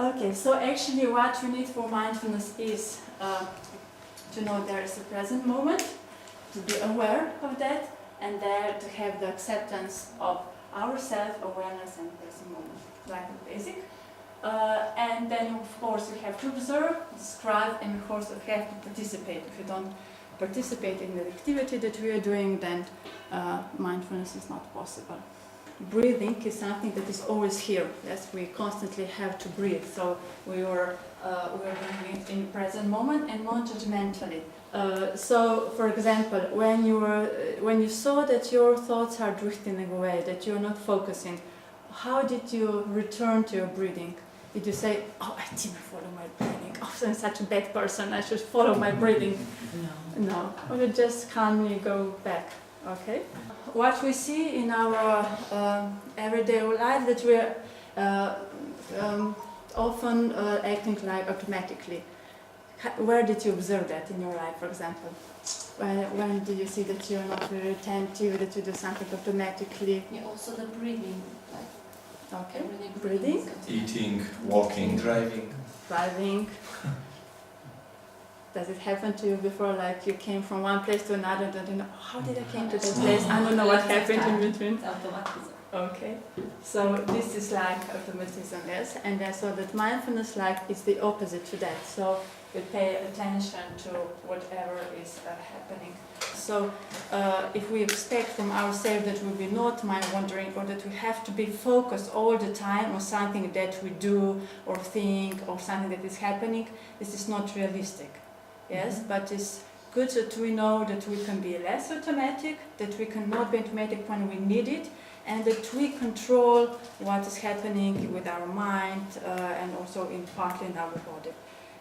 Okay, so actually what we need for mindfulness is to know there is a present moment, to be aware of that, and there to have the acceptance of our self-awareness and present moment, like the basic. And then of course we have to observe, describe, and of course we have to participate. If you don't participate in the activity that we are doing, then mindfulness is not possible. Breathing is something that is always here. Yes, we constantly have to breathe. So we are doing it in the present moment and non-judgmentally. So, for example, when you saw that your thoughts are drifting away, that you are not focusing, how did you return to your breathing? Did you say, "Oh, I didn't follow my breathing. Oh, I'm such a bad person. I should follow my breathing"? No. Or you just calmly go back. Okay. What we see in our everyday life that we are often acting like automatically. Where did you observe that in your life, for example? When do you see that you're not very attentive, that you do something automatically? Yeah, also the breathing. Like okay. Breathing. Eating, walking, driving. Driving. Does it happen to you before, like you came from one place to another, and you know, how did I came to that place? I don't know what happened in between. Automatism. Okay, so this is like automatism, yes, and then so that mindfulness like is the opposite to that. So we pay attention to whatever is happening. So if we expect from ourselves that we will be not mind wandering, or that we have to be focused all the time on something that we do or think or something that is happening, this is not realistic. Yes, but it's good that we know that we can be less automatic, that we cannot be automatic when we need it, and that we control what is happening with our mind and also partly in our body.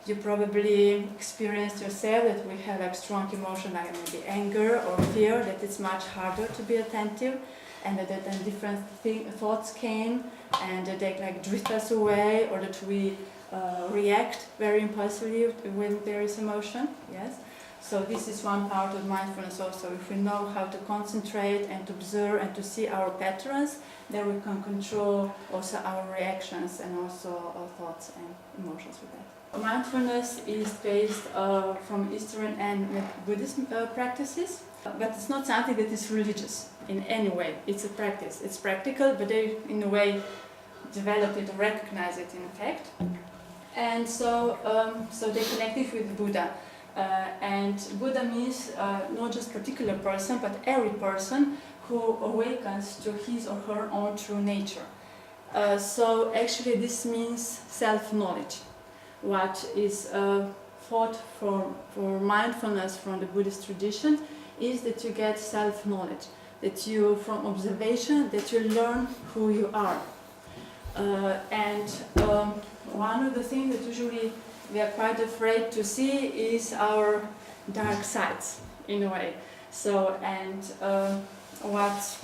You probably experienced yourself that we have like strong emotion, like maybe anger or fear, that it's much harder to be attentive, and that then different thoughts came and that they like drift us away, or that we react very impulsively when there is emotion. Yes. So this is one part of mindfulness also. If we know how to concentrate and to observe and to see our patterns, then we can control also our reactions and also our thoughts and emotions with that. Mindfulness is based from Eastern and Buddhist practices, but it's not something that is religious in any way. It's a practice. It's practical, but they in a way develop it or recognize it in effect. And so they connect it with Buddha. And Buddha means not just particular person, but every person who awakens to his or her own true nature. So actually this means self-knowledge. What is thought for mindfulness from the Buddhist tradition is that you get self-knowledge, that you, from observation, that you learn who you are. One of the things that usually we are quite afraid to see is our dark sides, in a way. So, and what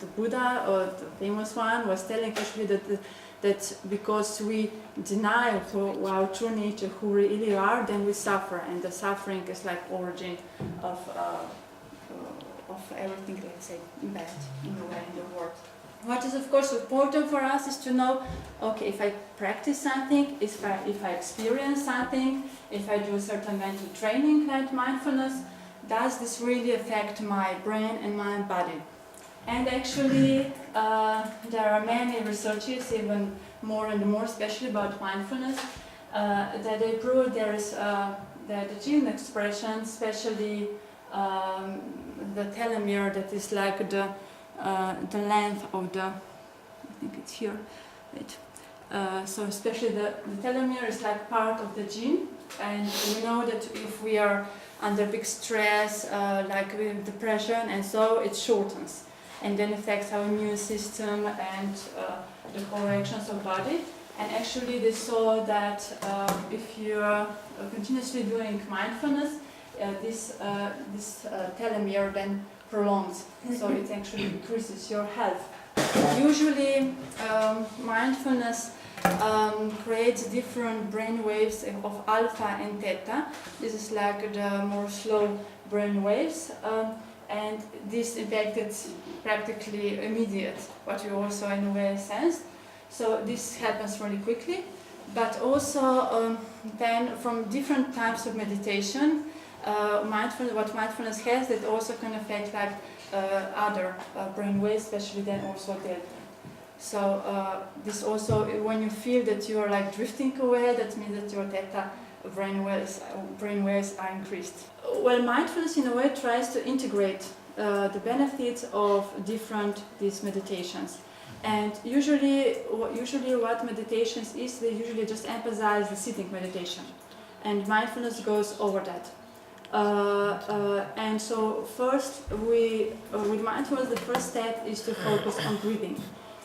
the Buddha, or the famous one, was telling actually that because we deny our true nature, who we really are, then we suffer, and the suffering is like origin of everything, let's say, bad in the way in the world. What is of course important for us is to know, okay, if I practice something, if I experience something, if I do a certain mental training like mindfulness, does this really affect my brain and my body? And actually there are many researches, even more and more, especially about mindfulness, that they prove there is that the gene expression, especially the telomere, that is like the length of the, I think it's here, wait. So especially the telomere is like part of the gene, and we know that if we are under big stress, like with depression, and so it shortens, and then affects our immune system and the whole reactions of body. And actually they saw that if you are continuously doing mindfulness, this telomere then prolongs, so it actually increases your health. Usually mindfulness creates different brain waves of alpha and theta. This is like the more slow brain waves, and this impact is practically immediate, what you also in a way sense. So this happens really quickly, but also then from different types of meditation, what mindfulness has, that also can affect like other brain waves, especially then also delta. So this also, when you feel that you are like drifting away, that means that your theta brain waves are increased. Well, mindfulness in a way tries to integrate the benefits of these meditations. And usually what meditations is, they usually just emphasize the sitting meditation. And mindfulness goes over that. And so first, with mindfulness, the first step is to focus on breathing.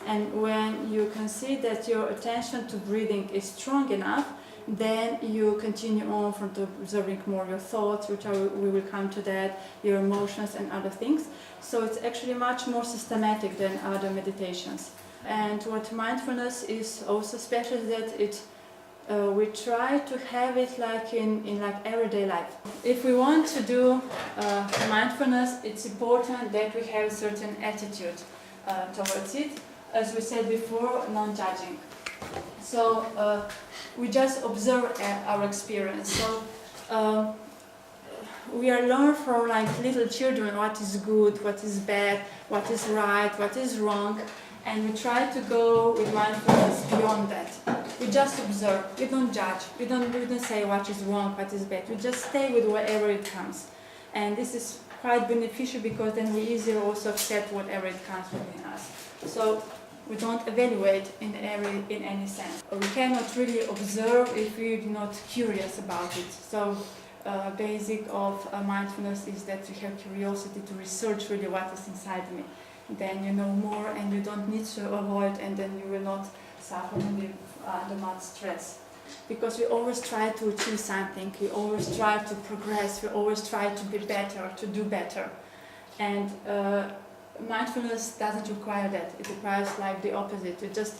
And when you can see that your attention to breathing is strong enough, then you continue on from observing more your thoughts, we will come to that, your emotions and other things. So it's actually much more systematic than other meditations. And what mindfulness is also special is that we try to have it like in like everyday life. If we want to do mindfulness, it's important that we have a certain attitude towards it. As we said before, non-judging. So we just observe our experience. So we are learned from like little children what is good, what is bad, what is right, what is wrong, and we try to go with mindfulness beyond that. We just observe. We don't judge. We don't say what is wrong, what is bad. We just stay with whatever it comes, and this is quite beneficial because then we easily also accept whatever it comes within us. So we don't evaluate in any sense. We cannot really observe if we're not curious about it. So basic of mindfulness is that you have curiosity to research really what is inside me. Then you know more and you don't need to avoid, and then you will not suffer under much stress. Because we always try to achieve something, we always try to progress, we always try to be better, to do better. And mindfulness doesn't require that. It requires like the opposite. You just,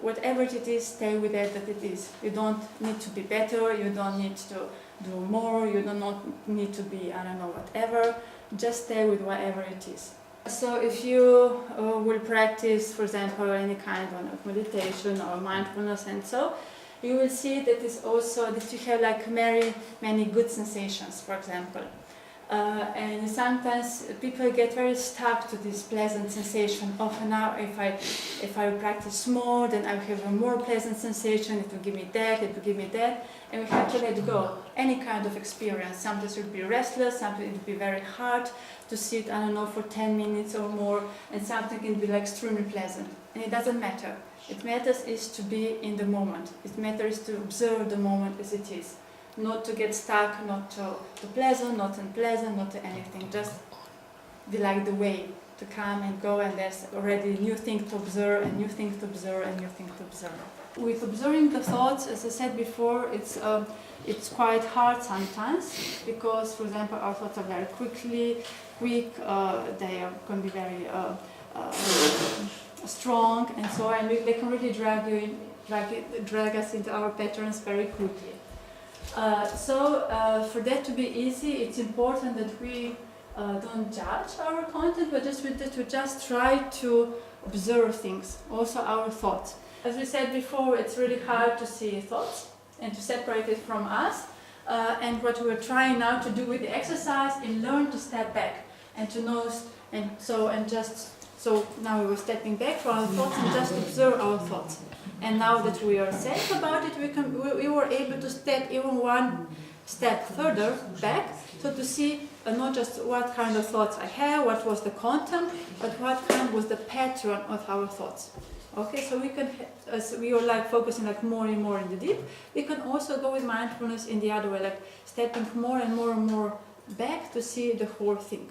whatever it is, stay with it that it is. You don't need to be better, you don't need to do more, you do not need to be, I don't know, whatever. Just stay with whatever it is. So if you will practice, for example, any kind of meditation or mindfulness and so, you will see that it's also that you have like many good sensations, for example. And sometimes people get very stuck to this pleasant sensation. Often now, if I practice more, then I have a more pleasant sensation. It will give me that. It will give me that, and we have to let go. Any kind of experience. Sometimes it will be restless. Sometimes it will be very hard to sit. I don't know, for 10 minutes or more, and something can be like extremely pleasant. And it doesn't matter. It matters is to be in the moment. It matters to observe the moment as it is. Not to get stuck, not to pleasant, not unpleasant, not to anything. Just be like the wave to come and go, and there's already a new thing to observe, and new thing to observe, and new thing to observe. With observing the thoughts, as I said before, it's quite hard sometimes because, for example, our thoughts are very quick. They can be very strong, and so on. They can really drag us into our patterns very quickly. So for that to be easy, it's important that we don't judge our content, but we just try to observe things, also our thoughts. As we said before, it's really hard to see thoughts and to separate it from us. And what we're trying now to do with the exercise is learn to step back and to know, so now we were stepping back from our thoughts and just observe our thoughts. And now that we are safe about it, we were able to step even one step further back, so to see not just what kind of thoughts I have, what was the content, but what kind was the pattern of our thoughts. Okay, so we can, as we are like focusing like more and more in the deep, we can also go with mindfulness in the other way, like stepping more and more and more back to see the whole thing.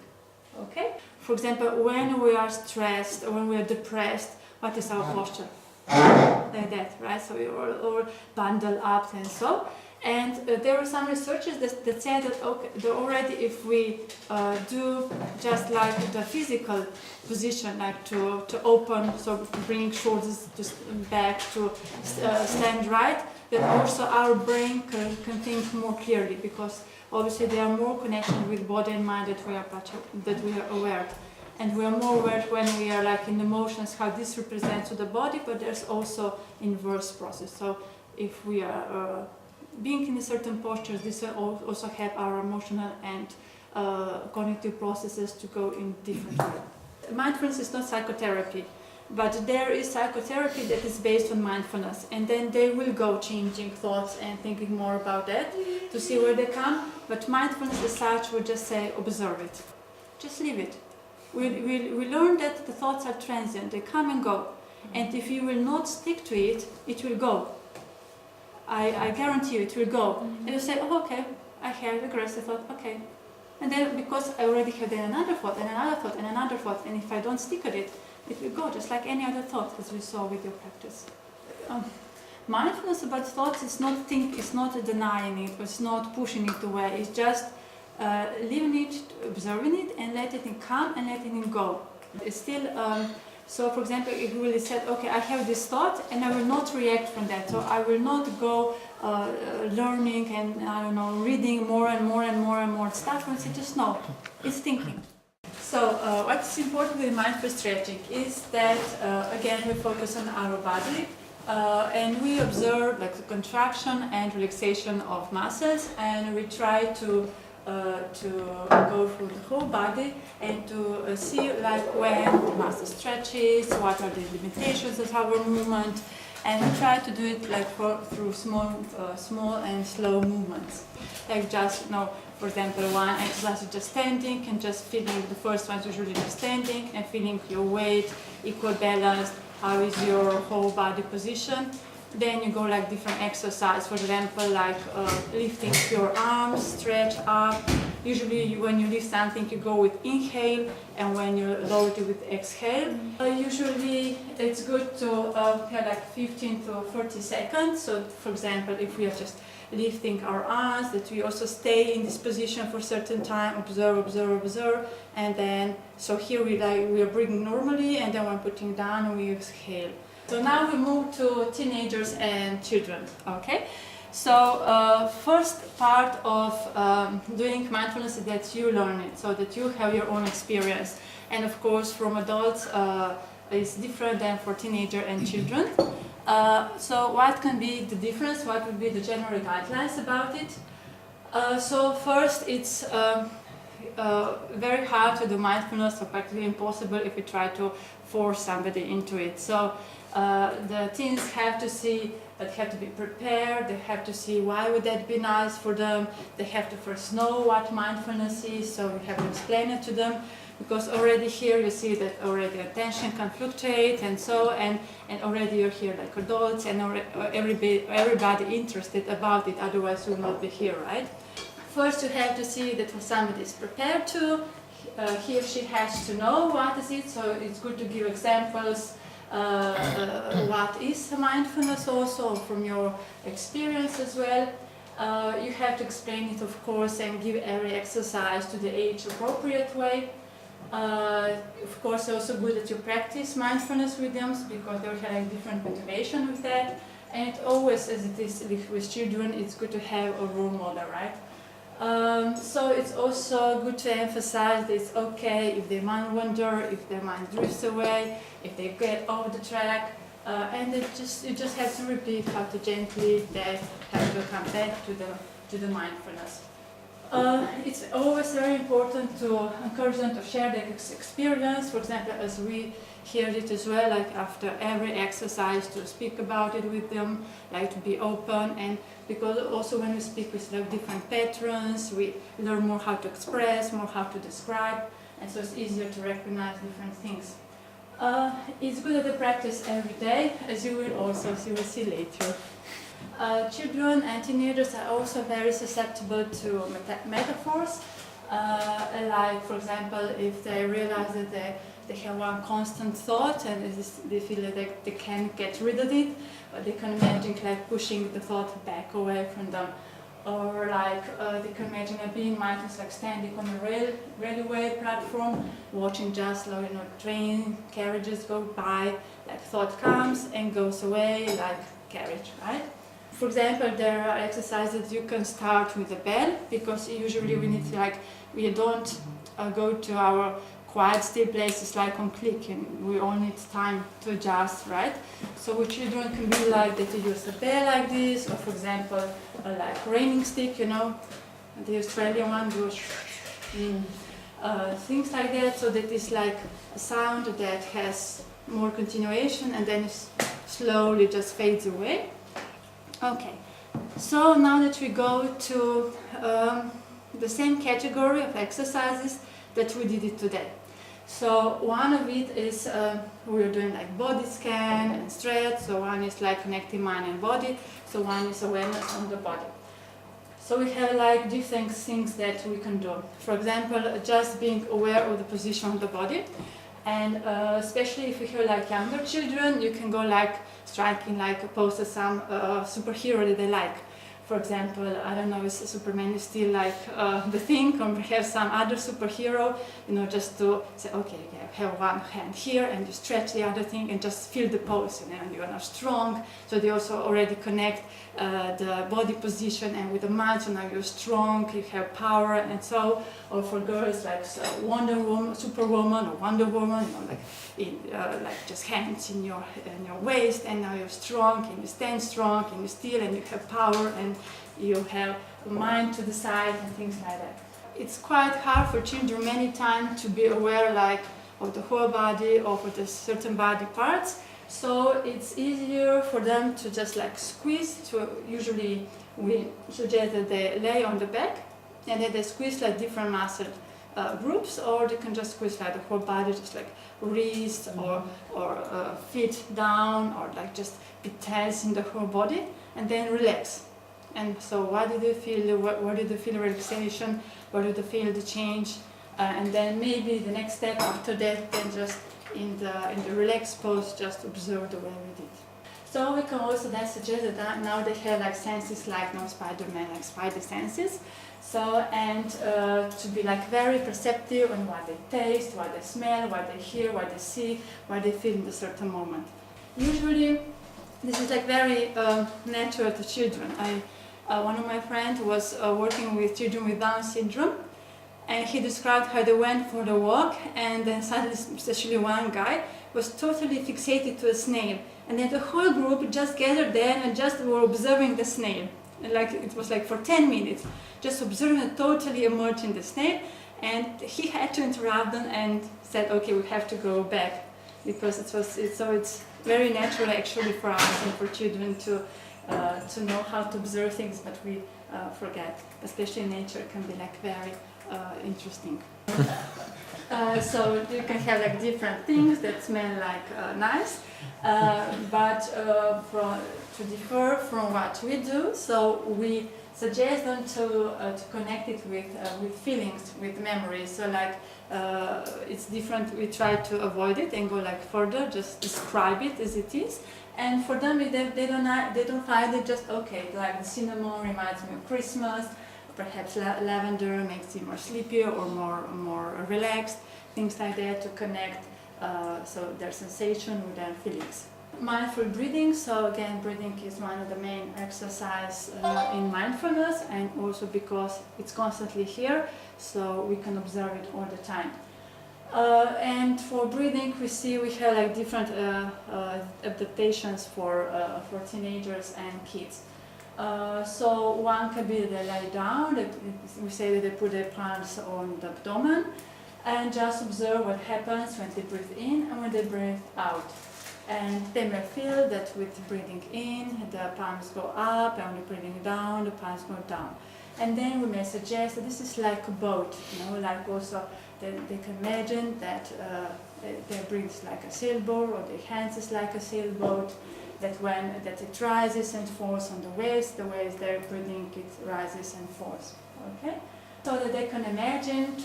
Okay? For example, when we are stressed or when we are depressed, what is our posture? Like that, right? So we are all bundled up and so. And there are some researchers that say that already if we do just like the physical position, like to open, so bringing shoulders just back to stand right, that also our brain can think more clearly, because obviously there are more connections with body and mind that we are aware. and we are more aware when we are like in emotions, how this represents to the body, but there's also inverse process. So if we are being in a certain posture, this will also help our emotional and cognitive processes to go in different way. Mindfulness is not psychotherapy, but there is psychotherapy that is based on mindfulness, and then they will go changing thoughts and thinking more about that to see where they come. But mindfulness as such would just say observe it, just leave it. We learn that the thoughts are transient, they come and go, and if you will not stick to it, it will go. I guarantee you it will go. And you say, oh, okay, I have aggressive thought, okay. And then because I already have then another thought and another thought and another thought, and if I don't stick at it, it will go just like any other thought, as we saw with your practice. Mindfulness about thoughts is not denying it, it's not pushing it away, it's just leaving it, observing it, and letting it come and letting it go. It's still, so for example, if you really said, okay, I have this thought and I will not react from that, so I will not go learning and, I don't know, reading more and more and more and more stuff, and say just no, it's thinking. So what is important with mindful stretching is that, again, we focus on our body and we observe like the contraction and relaxation of muscles, and we try to go through the whole body and to see like when the muscle stretches, what are the limitations of our movement, and we try to do it like through small and slow movements. Like just, for example, one exercise is just standing and just feeling, the first one is usually just standing and feeling your weight, equal balance, how is your whole body position. Then you go like different exercise, for example, like lifting your arms, stretch up. Usually when you lift something, you go with inhale, and when you lower it with exhale. Usually it's good to have like 15 to 30 seconds. So for example, if we are just lifting our arms, that we also stay in this position for a certain time, observe, observe, observe, and then, so here we are breathing normally, and then when putting down, we exhale. So now we move to teenagers and children, okay? So first part of doing mindfulness is that you learn it, so that you have your own experience. And of course, from adults, it's different than for teenagers and children. So what can be the difference? What would be the general guidelines about it? So first, it's very hard to do mindfulness, or practically impossible if you try to force somebody into it. So the teens have to see that, have to be prepared, they have to see why would that be nice for them, they have to first know what mindfulness is, so you have to explain it to them, because already here you see that already attention can fluctuate and so, and already you're here like adults, and everybody interested about it, otherwise you will not be here, right? First you have to see that somebody is prepared to, he or she has to know what is it, so it's good to give examples. What is mindfulness also from your experience as well. You have to explain it, of course, and give every exercise to the age appropriate way. Of course, also good that you practice mindfulness with them, because they will have different motivation with that. And always, as it is with children, it's good to have a role model, right? So it's also good to emphasize that it's okay if their mind wanders, if their mind drifts away, if they get off the track, and you just have to repeat how to gently they have to come back to the mindfulness. It's always very important to encourage them to share their experience. For example, as we hear it as well, like after every exercise, to speak about it with them, like to be open, and because also when we speak with like different patterns, we learn more how to express, more how to describe, and so it's easier to recognize different things. It's good that they practice every day, as you will see later. Children and teenagers are also very susceptible to metaphors, like for example, if they realize that they have one constant thought and they feel that they can't get rid of it, but they can imagine like pushing the thought back away from them, or like they can imagine being mindful, like standing on a railway platform, watching just train carriages go by, like thought comes and goes away like carriage, right? For example, there are exercises you can start with a bell, because usually we need to we don't go to our quiet, still place is like on click, and we all need time to adjust, right? So with children can be like that you use a bear like this, or for example, like raining stick, you know, the Australian one goes, things like that, so that is like a sound that has more continuation and then it slowly just fades away. Okay, so now that we go to the same category of exercises that we did it today. So one of it is we're doing like body scan and stretch. So one is like connecting mind and body. So one is awareness on the body. So we have like different things that we can do. For example, just being aware of the position of the body. And especially if you have like younger children, you can go like striking like a pose of some superhero that they like. For example, I don't know, is Superman is still like the thing, or perhaps some other superhero, you know, just to say, okay, have one hand here and you stretch the other thing and just feel the pose, you know, and you are now strong. So they also already connect the body position and with the mind, so now you're strong, you have power, and so, or for girls like Wonder Woman, Superwoman, or Wonder Woman, you know, like just hands in your waist, and now you're strong, and you stand strong, and you still, and you have power, and you have mind to the side, and things like that. It's quite hard for children many times to be aware like of the whole body or of the certain body parts. So it's easier for them to just like squeeze. So usually we suggest that they lay on the back and then they squeeze like different muscle groups, or they can just squeeze like the whole body, just like wrist or feet down, or like just be tense in the whole body and then relax. And so what did they feel? Where did they feel relaxation? Where did they feel the change? And then maybe the next step after that, then just in the relaxed pose, just observe the way we did. So we can also then suggest that now they have like senses like no Spider-Man, like spider senses. So, and to be like very perceptive on what they taste, what they smell, what they hear, what they see, what they feel in a certain moment. Usually, this is like very natural to children. One of my friends was working with children with Down syndrome, and he described how they went for the walk, and then suddenly, especially one guy, was totally fixated to a snail, and then the whole group just gathered there and just were observing the snail. And like it was like for 10 minutes, just observing and totally immersed in the snail, and he had to interrupt them and said, okay, we have to go back, because it's very natural actually for us and for children to know how to observe things, but we forget. Especially in nature, it can be like very interesting. So you can have like different things that smell like nice, but to differ from what we do, so we suggest them to connect it with feelings, with memories. So like it's different. We try to avoid it and go like further, just describe it as it is. And for them, they don't find it just okay. Like the cinnamon reminds me of Christmas. Perhaps lavender makes you more sleepy or more relaxed. Things like that to connect. So their sensation with their feelings. Mindful breathing. So again, breathing is one of the main exercises in mindfulness, and also because it's constantly here, so we can observe it all the time. And for breathing, we have like different adaptations for teenagers and kids. So one can be they lie down. We say that they put their palms on the abdomen and just observe what happens when they breathe in and when they breathe out. And they may feel that with breathing in, the palms go up, and with breathing down, the palms go down. And then we may suggest that this is like a boat, like also they can imagine that their breath is like a sailboat, or their hands is like a sailboat, that it rises and falls on the waves they're breathing, it rises and falls. Okay? So that they can imagine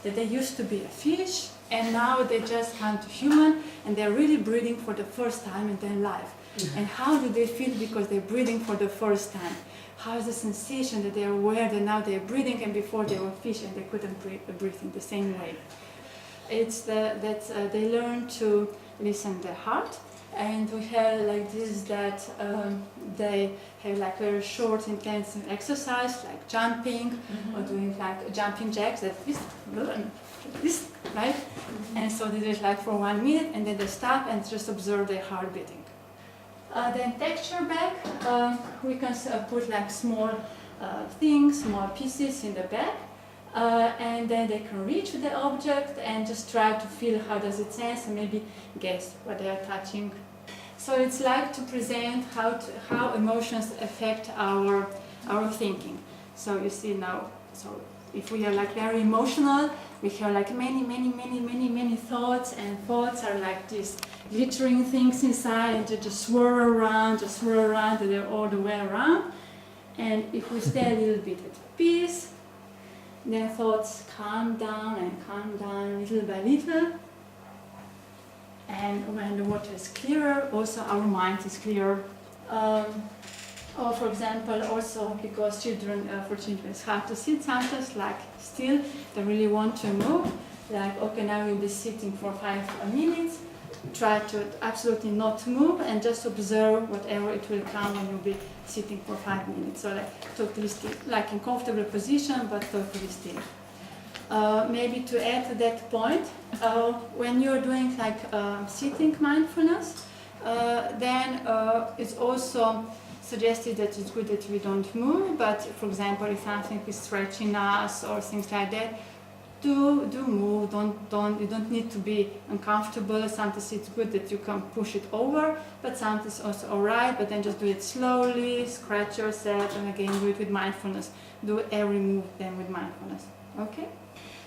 that they used to be a fish, and now they just come to human, and they're really breathing for the first time in their life. Mm-hmm. And how do they feel because they're breathing for the first time? How is the sensation that they're aware that now they're breathing, and before they were fish and they couldn't breathe in the same way? It's that they learn to listen to their heart, and we have like this that they have like very short, intensive exercise like jumping, or doing like jumping jacks. That is this, right? And so they do it like for 1 minute, and then they stop and just observe their heart beating. Then texture bag, we can put like small things, small pieces in the bag, and then they can reach the object and just try to feel how does it sense and maybe guess what they are touching. So it's like to present how emotions affect our thinking. So you see now, so if we are like very emotional, we have like many thoughts, and thoughts are like these glittering things inside, and they just swirl around, and they're all the way around. And if we stay a little bit at peace, then thoughts calm down little by little. And when the water is clearer, also our mind is clearer. Or for example, also because for children it's hard to sit sometimes, like still, they really want to move. Like, okay, now we'll be sitting for 5 minutes. Try to absolutely not move and just observe whatever it will come when you'll be sitting for 5 minutes. So like totally still, like in comfortable position, but totally still. Maybe to add to that point, when you're doing like sitting mindfulness, then it's also suggested that it's good that we don't move, but for example, if something is stretching us or things like that, do move. You don't need to be uncomfortable. Sometimes it's good that you can push it over, but sometimes it's also alright, but then just do it slowly, scratch yourself, and again do it with mindfulness. Do every move then with mindfulness. Okay?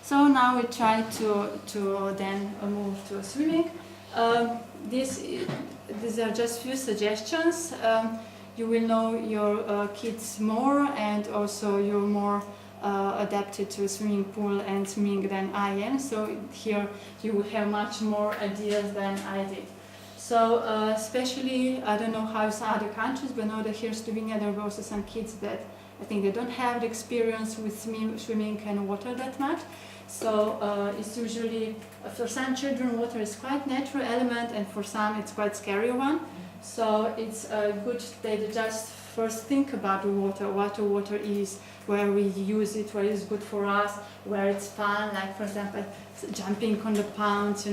So now we try to then move to swimming. These are just few suggestions. You will know your kids more, and also you're more adapted to a swimming pool and swimming than I am. So here you will have much more ideas than I did. So especially, I don't know how it's in other countries, but I know that here in Slovenia there are also some kids that I think they don't have the experience with swimming and water that much. So it's usually, for some children, water is quite natural element, and for some it's quite scary one. So it's good that they just first think about the water, what the water is, where we use it, where it's good for us, where it's fun, like for example, jumping on the ponds,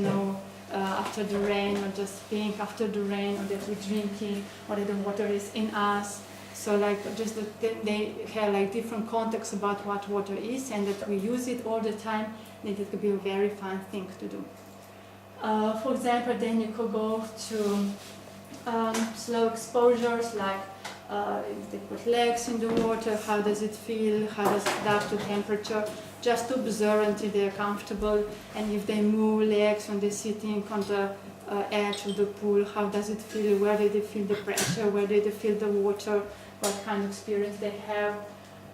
after the rain, or just being after the rain, or that we're drinking, or that the water is in us. So like just that they have like different contexts about what water is, and that we use it all the time, that it could be a very fun thing to do. For example, then you could go to slow exposures, like if they put legs in the water, how does it feel, how does it adapt to temperature, just to observe until they're comfortable. And if they move legs when they're sitting on the edge of the pool, how does it feel, where do they feel the pressure, where do they feel the water, what kind of experience they have.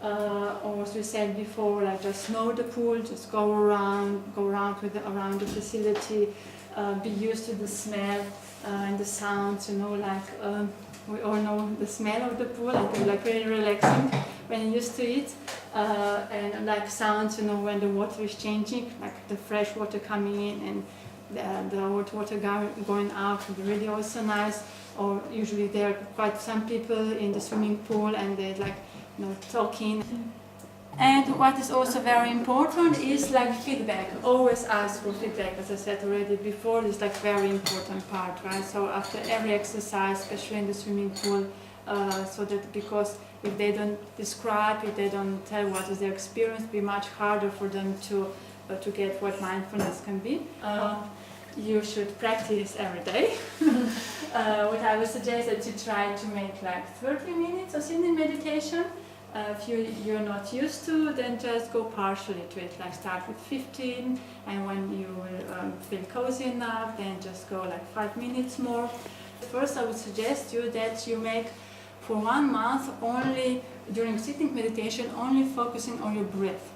Or as we said before, like just know the pool, just go around around the facility, be used to the smell and the sounds, we all know the smell of the pool, and they're like really relaxing when you're used to it. And like sounds, when the water is changing, like the fresh water coming in and the hot water going out, would be really also nice. Or usually there are quite some people in the swimming pool, and they're like, talking. And what is also very important is like feedback. Always ask for feedback, as I said already before. It's like very important part, right? So after every exercise, especially in the swimming pool, so that because if they don't describe, if they don't tell what is their experience, it'll be much harder for them to get what mindfulness can be. You should practice every day. What I would suggest that you try to make like 30 minutes of sitting meditation. If you're not used to, then just go partially to it, like start with 15, and when you will feel cozy enough, then just go like 5 minutes more. First, I would suggest you that you make for 1 month only, during sitting meditation, only focusing on your breath.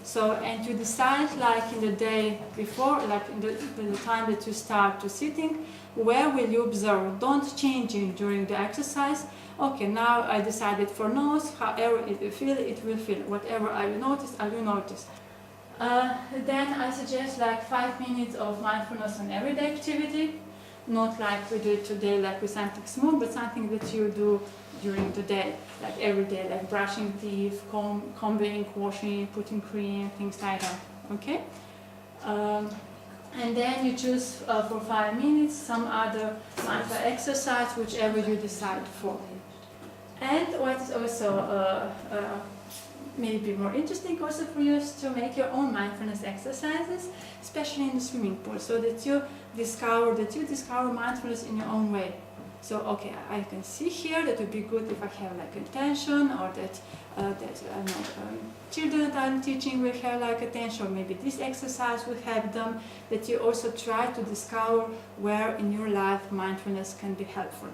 So, and you decide like in the day before, like in the time that you start to sitting, where will you observe? Don't change it during the exercise. Okay, now I decided for nose, however it will feel. Whatever I will notice, I will notice. Then I suggest like 5 minutes of mindfulness on everyday activity. Not like we do it today, like with something small, but something that you do during the day, like every day, like brushing teeth, combing, washing, putting cream, things like that. Okay? And then you choose for 5 minutes some other mindful exercise, whichever you decide for. And what is also maybe more interesting also for you is to make your own mindfulness exercises, especially in the swimming pool, so that you discover mindfulness in your own way. So okay, I can see here that would be good if I have like attention, or that children that I'm teaching will have like attention, or maybe this exercise will help them. That you also try to discover where in your life mindfulness can be helpful.